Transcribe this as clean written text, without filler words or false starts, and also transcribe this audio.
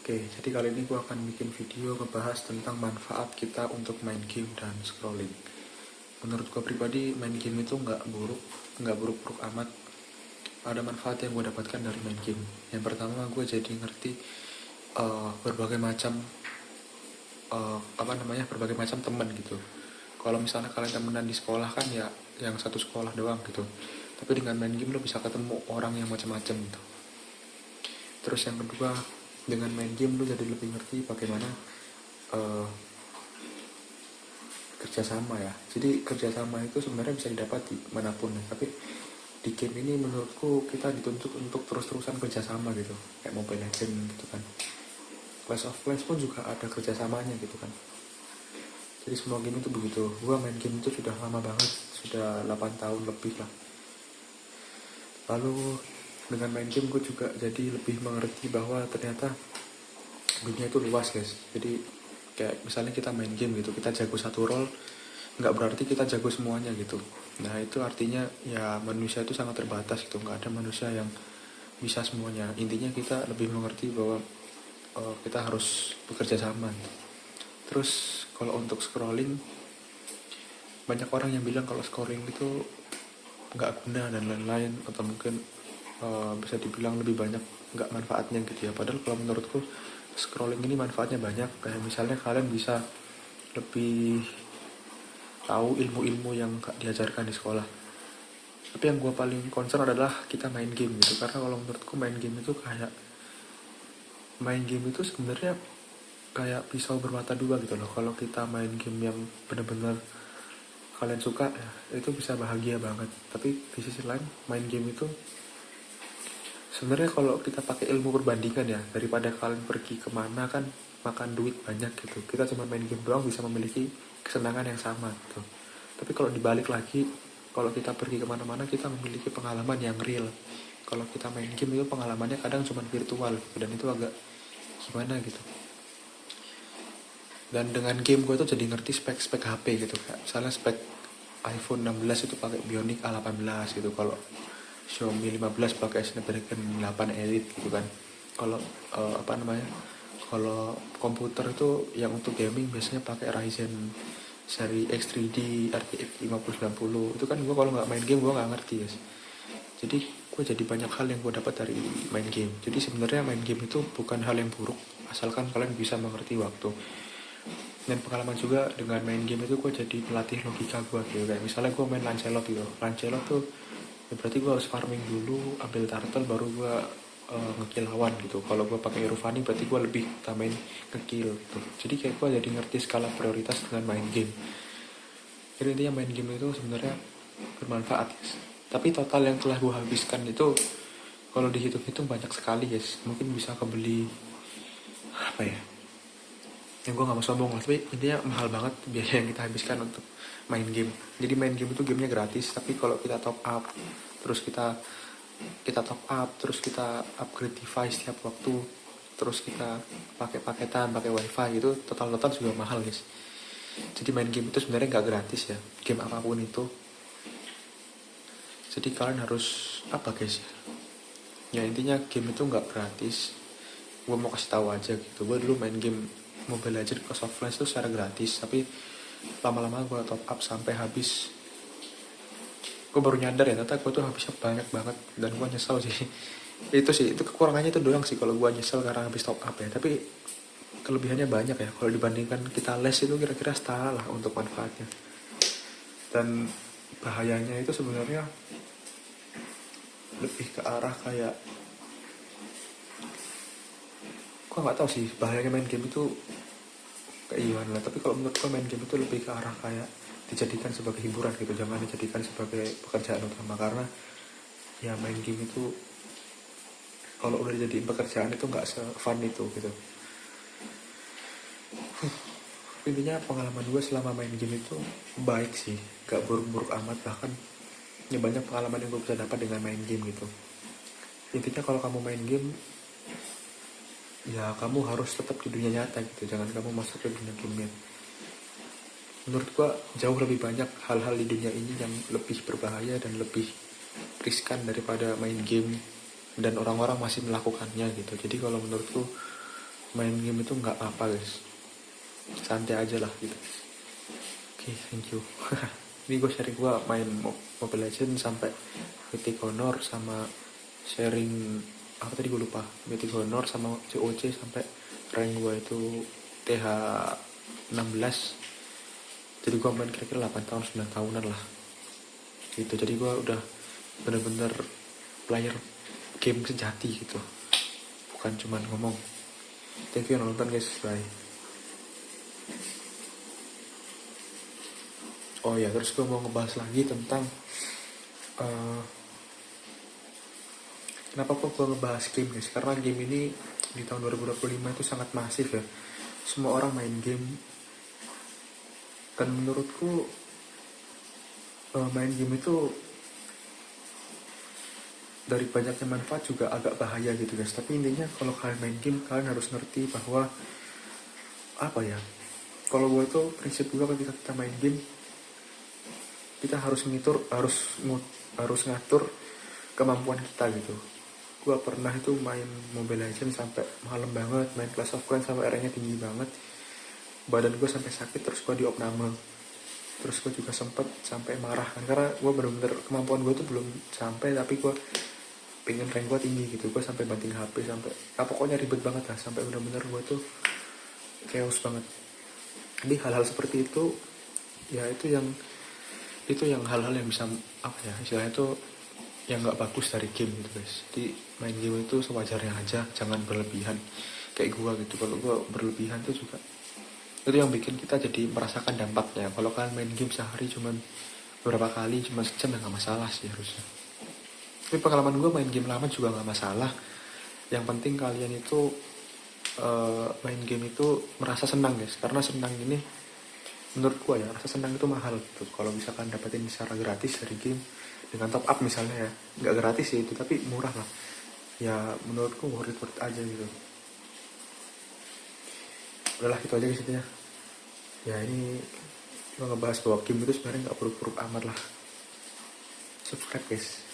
Oke, jadi kali ini gue akan bikin video ngebahas tentang manfaat kita untuk main game dan scrolling. Menurut gue pribadi, main game itu nggak buruk-buruk amat. Ada manfaat yang gue dapatkan dari main game. Yang pertama, gue jadi ngerti berbagai macam berbagai macam teman gitu. Kalau misalnya kalian temenan di sekolah kan ya yang satu sekolah doang gitu. Tapi dengan main game lo bisa ketemu orang yang macam-macam gitu. Terus yang kedua, dengan main game lo jadi lebih ngerti bagaimana kerjasama ya. Jadi kerjasama itu sebenarnya bisa didapati manapun ya. Tapi di game ini menurutku kita dituntut untuk terus-terusan kerjasama gitu. Kayak Mobile Legends gitu kan. Clash of Clans pun juga ada kerjasamanya gitu kan. Jadi semua game itu begitu. Gua main game itu sudah lama banget, sudah 8 tahun lebih lah. Lalu dengan main game gue juga jadi lebih mengerti bahwa ternyata dunia itu luas guys. Jadi kayak misalnya kita main game gitu, kita jago satu role, nggak berarti kita jago semuanya gitu. Nah itu artinya ya manusia itu sangat terbatas gitu, nggak ada manusia yang bisa semuanya. Intinya kita lebih mengerti bahwa kita harus bekerja sama. Terus kalau untuk scrolling, banyak orang yang bilang kalau scrolling itu nggak guna dan lain-lain, atau mungkin bisa dibilang lebih banyak nggak manfaatnya gitu ya. Padahal kalau menurutku scrolling ini manfaatnya banyak. Kayak misalnya kalian bisa lebih tahu ilmu-ilmu yang gak diajarkan di sekolah. Tapi yang gue paling concern adalah kita main game gitu. Karena kalau menurutku main game itu sebenarnya kayak pisau bermata dua gitu loh. Kalau kita main game yang benar-benar kalian suka ya, itu bisa bahagia banget. Tapi di sisi lain main game itu sebenarnya kalau kita pakai ilmu perbandingan ya, daripada kalian pergi kemana kan makan duit banyak gitu, kita cuma main game doang bisa memiliki kesenangan yang sama gitu. Tapi kalau dibalik lagi, kalau kita pergi kemana-mana kita memiliki pengalaman yang real. Kalau kita main game itu pengalamannya kadang cuma virtual gitu, dan itu agak gimana gitu. Dan dengan game gue tuh jadi ngerti spek-spek HP gitu. Kayak misalnya spek iPhone 16 itu pakai Bionic A18 gitu. Kalau Xiaomi 15 pakai Snapdragon 8 Elite gitu kan. Kalau kalau komputer itu yang untuk gaming biasanya pakai Ryzen seri X3D RTX 5090. Itu kan gue kalau nggak main game gue nggak ngerti guys. Jadi gue jadi banyak hal yang gue dapat dari main game. Jadi sebenarnya main game itu bukan hal yang buruk asalkan kalian bisa mengerti waktu. Dan pengalaman juga dengan main game itu gue jadi melatih logika gue gitu. Kayak misalnya gue main Lancelot gitu. Lancelot tuh ya berarti gue harus farming dulu, ambil turtle baru gue ngekill lawan gitu. Kalau gue pakai Irufani berarti gue lebih utamain ngekill gitu. Jadi kayak gue jadi ngerti skala prioritas dengan main game. Jadi intinya main game itu sebenarnya bermanfaat guys. Tapi total yang telah gue habiskan itu kalau dihitung-hitung banyak sekali guys. Mungkin bisa kebeli apa ya, yang gue gak mau sombong lah, tapi intinya mahal banget biaya yang kita habiskan untuk main game. Jadi main game itu gamenya gratis, tapi kalau kita top up, terus kita top up, terus kita upgrade device setiap waktu, terus kita pakai paketan, pakai wifi gitu, total juga mahal guys. Jadi main game itu sebenarnya gak gratis ya, game apapun itu. Jadi kalian harus apa guys ya, intinya game itu gak gratis. Gue mau kasih tahu aja gitu. Gue dulu main game Mobile Legends Clash of Clans itu secara gratis, tapi lama-lama gue top up sampai habis. Gue baru nyadar ya, ternyata gue tuh habisnya banyak banget, dan gue nyesel sih. Itu kekurangannya itu doang sih kalau gue nyesel karena habis top up ya. Tapi kelebihannya banyak ya. Kalau dibandingkan kita les itu kira-kira setara lah untuk manfaatnya. Dan bahayanya itu sebenarnya lebih ke arah kayak, gue nggak tahu sih bahayanya main game itu kayak gimana. Tapi kalau menurut gue main game itu lebih ke arah kayak dijadikan sebagai hiburan gitu, jangan dijadikan sebagai pekerjaan utama. Karena ya main game itu kalau udah dijadiin pekerjaan itu nggak se-fun itu gitu. Intinya pengalaman gue selama main game itu baik sih, gak buruk-buruk amat. Bahkan ya banyak pengalaman yang gue bisa dapat dengan main game gitu. Intinya kalau kamu main game ya kamu harus tetap di dunia nyata gitu, jangan kamu masuk ke dunia game. Menurut gua jauh lebih banyak hal-hal di dunia ini yang lebih berbahaya dan lebih riskan daripada main game, dan orang-orang masih melakukannya gitu. Jadi kalau menurutku main game itu nggak apa guys, santai aja lah gitu. Oke, thank you. Ini gue sharing gue main Mobile Legends sampai Mythic Honor, sama sharing apa tadi gue lupa, Mythic Honor sama COC sampai rank gue itu TH 16. Jadi gue main kira-kira 8 tahun 9 tahunan lah gitu. Jadi gue udah bener-bener player game sejati gitu, bukan cuman ngomong. Thank you nonton guys, bye. Oh ya, terus gue mau ngebahas lagi tentang kenapa kok gue ngebahas game guys, karena game ini di tahun 2025 itu sangat masif ya, semua orang main game. Dan menurutku main game itu dari banyaknya manfaat juga agak bahaya gitu guys. Tapi intinya kalau kalian main game, kalian harus ngerti bahwa apa ya, kalau gue tuh prinsip gue ketika kita main game, kita harus ngatur kemampuan kita gitu. Gue pernah itu main Mobile Legends sampai malam banget, main Clash of Clans sampai ranknya tinggi banget, badan gue sampai sakit, terus gue diopname. Terus gue juga sempet sampai marah kan, karena gue bener-bener kemampuan gue tuh belum sampai, tapi gue pengen rank gue tinggi gitu. Gue sampai banting HP, sampai pokoknya ribet banget lah, sampai bener-bener gue tuh chaos banget. Jadi hal-hal seperti itu ya, itu yang hal-hal yang bisa apa ya, istilahnya tuh yang nggak bagus dari game gitu guys. Jadi main game itu sewajarnya aja, jangan berlebihan kayak gue gitu. Kalau gue berlebihan tuh juga itu yang bikin kita jadi merasakan dampaknya. Kalau kalian main game sehari cuman beberapa kali, cuma sejam, ya nggak masalah sih harusnya. Tapi pengalaman gue main game lama juga nggak masalah. Yang penting kalian itu main game itu merasa senang guys, karena senang ini menurut gue ya, rasa senang itu mahal gitu. Kalau misalkan dapetin secara gratis dari game dengan top up misalnya ya, nggak gratis sih itu, tapi murah lah ya, menurutku worth it aja gitu. Udahlah gitu aja guys intinya ya. Ini gue ngebahas bahwa game itu sebenarnya nggak buruk-buruk amat lah. Subscribe guys.